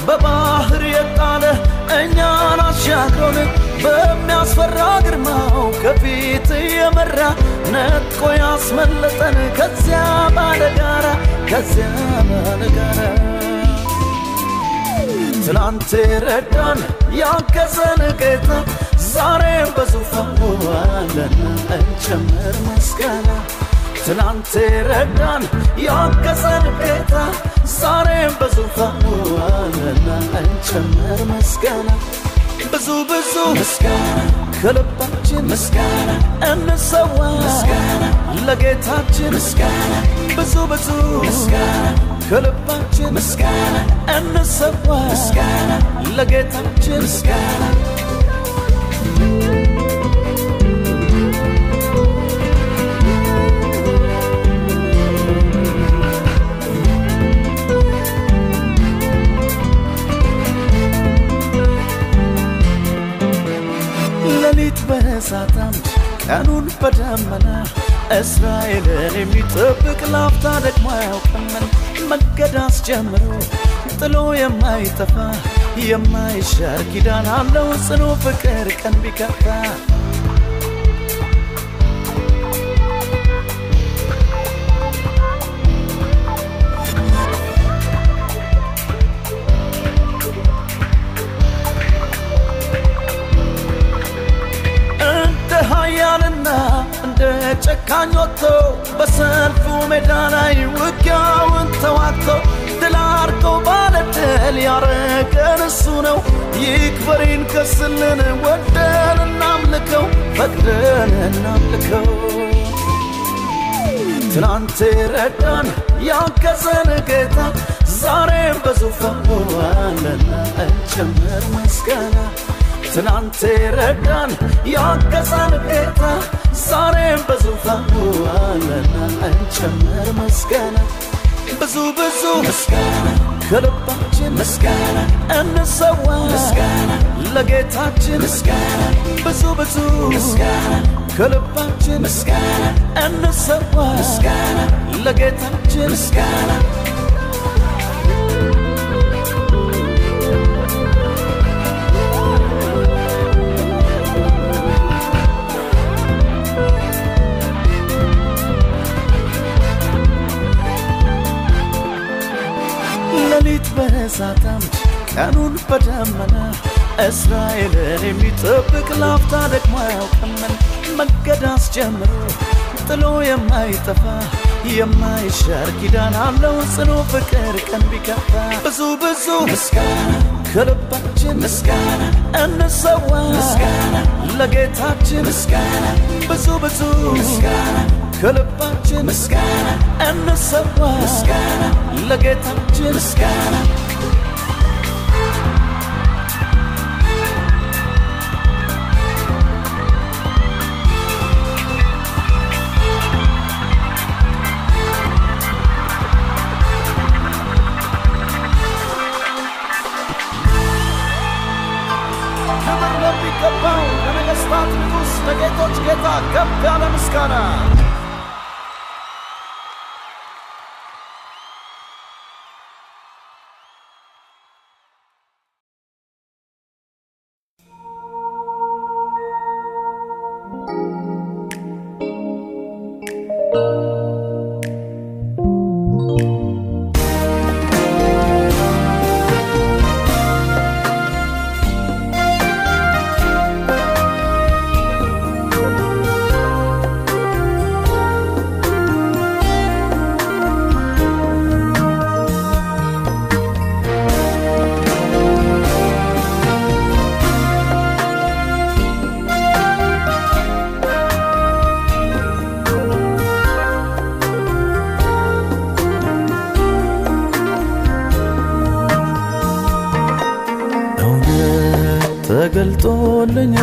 بباهر يطاله እኛን አሻግሮን በሚያስፈራ ግርማው ከፊት የመራ ነጥቆ ያስመለጠን ከዚያ ባለጋራ ትናንት ረዳን ያገዘን ጌታ ዛሬም በዙፋኑ አለና እንጨምር ምስጋና ትናንት ረዳን ያገዘን ጌታ ዛሬም በዙፋኑ አለና እንጨምር ምስጋና ብዙ ምስጋና ከልባችን ምስጋና እንሰዋ ምስጋና ለጌታችን ምስጋና ብዙ ምስጋና ከልባችን ምስጋና እንሰዋ ምስጋና ለጌታችን ምስጋና ለሊት በሳታም ቀኑን በደመና እስራኤልን የሚጠብቅ ላፍታ ደግሞ ያውቀመን መገዳስ ጀምሮ ጥሎ የማይጠፋ የማይሻር ኪዳን አለው ጽኑ ፍቅር ቀን ቢከፋ ጨካኞቶ በሰልፉ ሜዳ ላይ ውጊያውን ተዋግቶ ድል አድርጎ ባለድል ያረገን እሱ ነው ይክበር ይንገስልን ወደን እናምልከው ፈቅደን እናምልከው ትናንት ረዳን ያገዘን ጌታ ዛሬም በዙፋኑ አለና እንጨምር ምስጋና ትናንት ረዳን ያገዘን ጌታ ዛሬም በዙፋኑ አለና እንጨምር ምስጋና ብዙ ብዙ ምስጋና ከልባችን ምስጋና እንሰዋ ምስጋና ለጌታችን ምስጋና ብዙ ብዙ ምስጋና ከልባችን ምስጋና እንሰዋ ምስጋና ለጌታችን ምስጋና ለሊት በእሳት ቀኑን በደመና እስራኤልን የሚጠብቅ ላፍታ ደግሞ አያውቅምን መንገድ አስጀምሮ ጥሎ የማይጠፋ የማይሻር ኪዳን አለው ጽኑ ፍቅር ቀን ቢከፋ ብዙ ብዙ ምስጋና ከልባችን ምስጋና እንሰዋ ምስጋና ለጌታችን ምስጋና ብዙ ብዙ ምስጋና ከልባችን ምስጋና እንሰዋ ምስጋና ለጌታችን ምስጋና ክብር ለሚገባው ለነገሥታት ንጉሥ ለጌቶች ጌታ ከፍ ያለ ምስጋና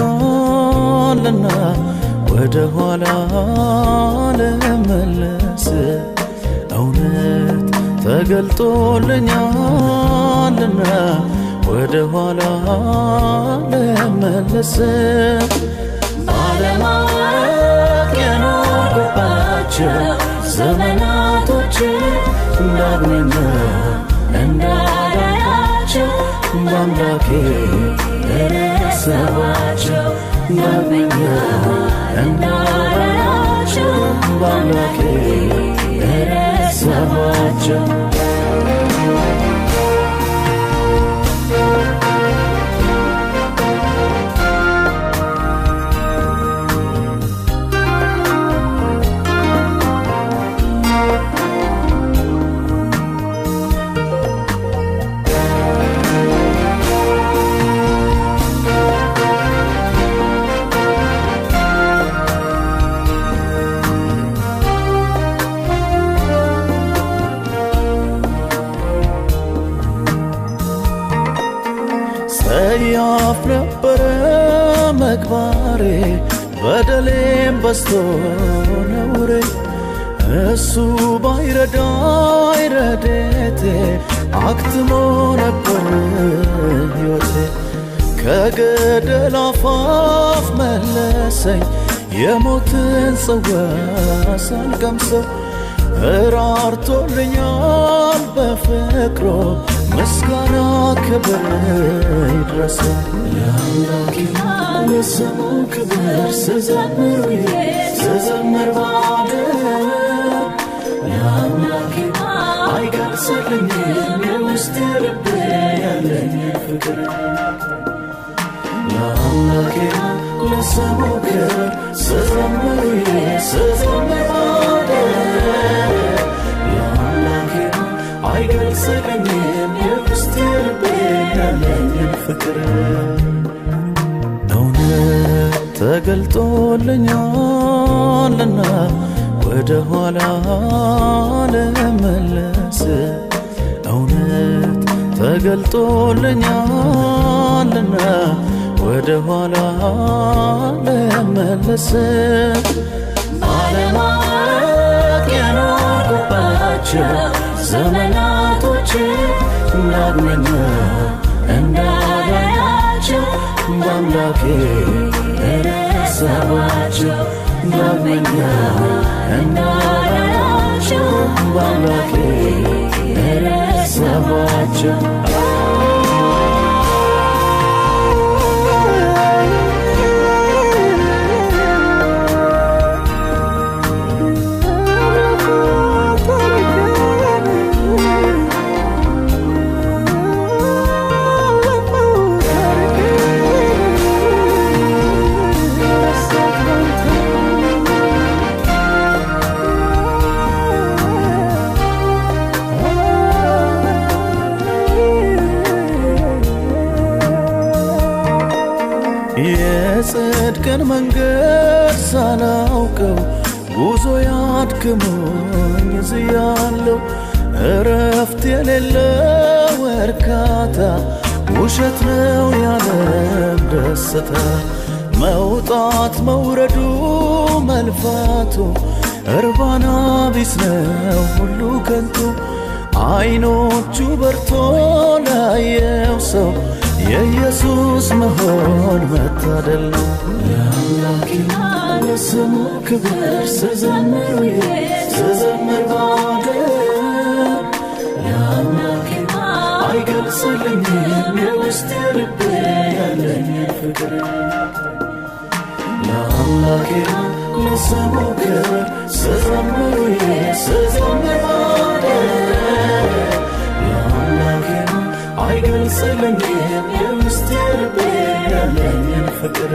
ተገልጦልኛልና ወደ ኋላ ለመለስ እውነት ተገልጦልኛልና ወደ ኋላ ለመለስ ባለማወቅ የኖርኩባቸው ዘመናቶች ዳግመኛ እንዳላያቸው በአምላኬ ረሳኋቸው ዳግመኛ እንዳላያቸው በአምላኬ ረሳኋቸው ሰያፍ ነበረ መግባሬ በደሌም በስቶ ነውሬ እሱ ባይረዳኝ ረድኤቴ አክትሞ ነበር ሕይወቴ ከገደል አፋፍ መለሰኝ የሞትን ጽዋ ሳልቀምሰው ራርቶልኛል በፍቅሩ ምስጋና ክብር ይድረሰው ለአምላኬ ለስሙ ክብር ስዘምር ባደር ለአምላኬ አይገልጽልኝም የውስጥ ልቤ ያለኝ ፍቅር ለአምላኬ ለስሙ ክብር ስዘምር ለአምላኬ አይገልጽልኝም የውስጤ ልቤ ያለኝን ፍቅር እውነት ተገልጦልኛልና ወደ ኋላ ልመለስ እውነት ተገልጦልኛልና ወደ ኋላ ልመለስ ባለማወቅ የኖርኩባቸው ዘመናቶቼ ዳግመኛ እንዳላያቸው በአምላኬ እረሳኋቸው ዳግመኛ እንዳላያቸው በአምላኬ እረሳኋቸው የጽድቅን መንገድ ሳላውቀው ጉዞ ያድክሞኝ እዝያለሁ እረፍት የሌለው እርካታ ውሸት ነው ያለም ደስታ መውጣት መውረዱ መልፋቱ እርባና ቢስ ነው ሁሉ ከንቱ አይኖቹ በርቶ ላየው ሰው የኢየሱስ መሆን መታደል ነው ለአምላኬ ለስሙ ክብር ስዘምር ባገር ለአምላኬ አይገልጽልኝም የውስጤ ልቤ ያለኝን ፍቅር ለአምላኬ ለስሙ ክብር ስዘምር ባገር ለአምላኬ አይገልጽልኝም የውስጤ ልቤ ያለኝን ፍቅር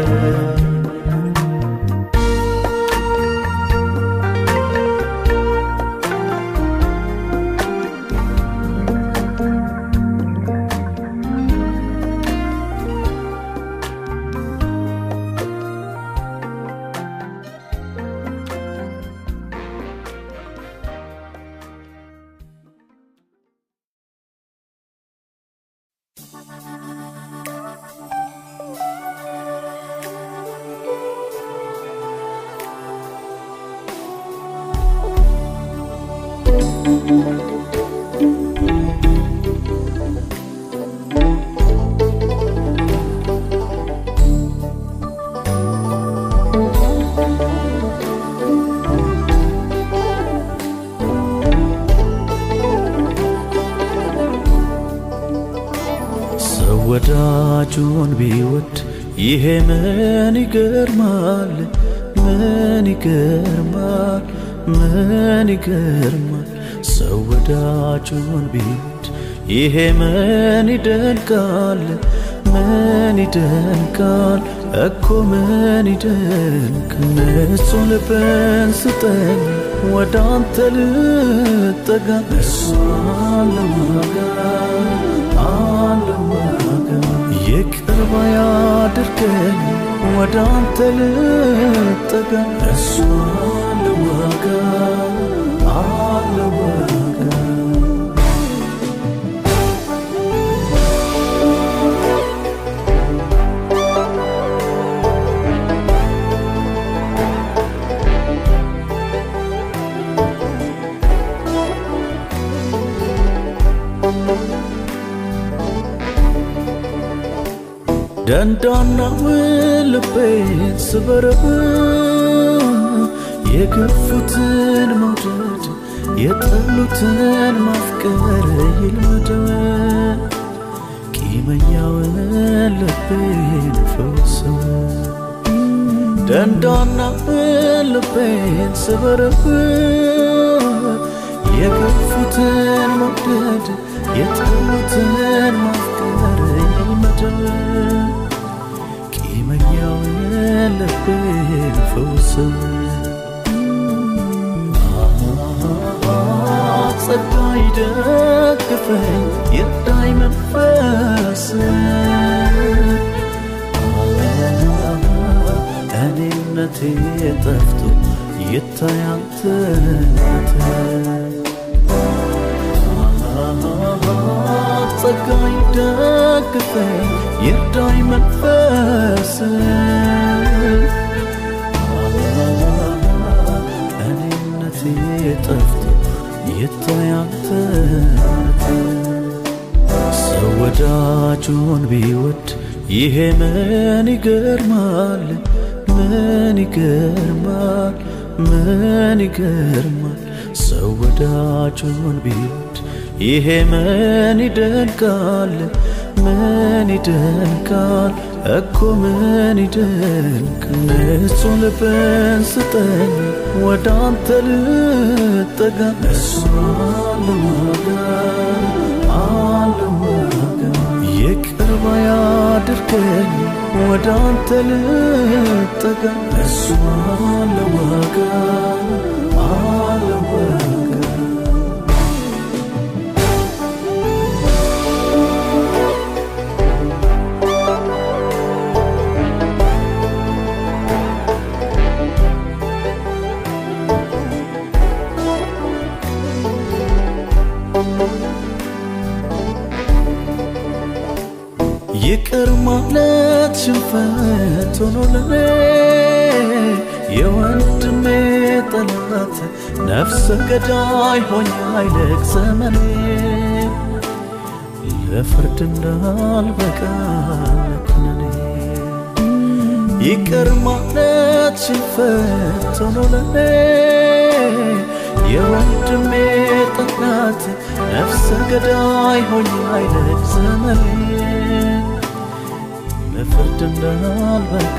ወዳጁን ቢወድ ይሄ ምን ይገርማል ምን ይገርማል ምን ይገርማል ሰው ወዳጁን ቢወድ ይሄ ምን ይደንቃል እኮ ምን ይደንቃል ንጹህ ልብን ስጠኝ ወደ አንተ ልጠጋ እሷን ይቅርባ ያድርገኝ ወደ አንተ ልጠጋ እሷን ልዋጋ ደንዳናው ልቤን ስበረብ የገፉትን መውደድ የጠሉትን ማፍቀር ይልመደው ቂመኛውን ልቤን ፈውሰው ደንዳናው ልቤን ስበረብ የገፉትን መውደድ የጠሉትን ማፍቀር ይልመደው ደግፈኝ ይርዳኝ መንፈስ እኔነቴ ጠፍቶ ይታይ አንተነት ጸጋይ ደግፈኝ ይርዳኝ መንፈስ እኔነቴ ጠፍቶ ይታይ አንተነት ሰው ወዳጁን ቢወድ ይሄ ምን ይገርማል ምን ይገርማል ምን ይገርማል ሰው ወዳጁን ቢወድ ይሄ ምን ይደንቃል ምን ይደንቃል እኮ ምን ይደንቃል ንጹህ ልብን ስጠኝ ወደ አንተ ልጠጋ እሱ አለዋጋ ይቅር ባይ አድርገኝ ወደ አንተ ልጠጋ እሱ አለዋጋ ይቅር ማለት ሽንፈት ሆኖ ለኔ የወንድሜ ጠላት ነፍሰ ገዳይ ሆኜ አይለቅ ዘመኔ ለፍርድ እንዳልበቃ ለኩነኔ ይቅር ማለት ሽንፈት ሆኖ ለኔ የወንድሜ ጠላት ነፍሰ ገዳይ ሆኜ አይለቅ ዘመኔ ለፍርድ እንዳልበቃ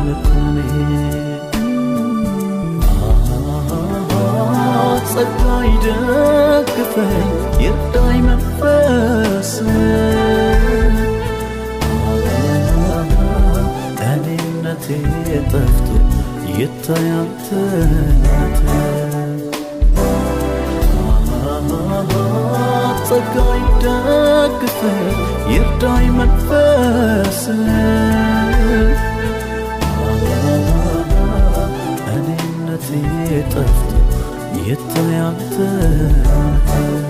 ለኩነኔ ጸጋይ ደግፈኝ ይርዳኝ መንፈስ እኔነቴ ጠፍቶ ይታይ አንተነት ጸጋይ ደግፈኝ ይርዳኝ መንፈስ እኔነቴ ጠፍቶ ይታይ አንተነት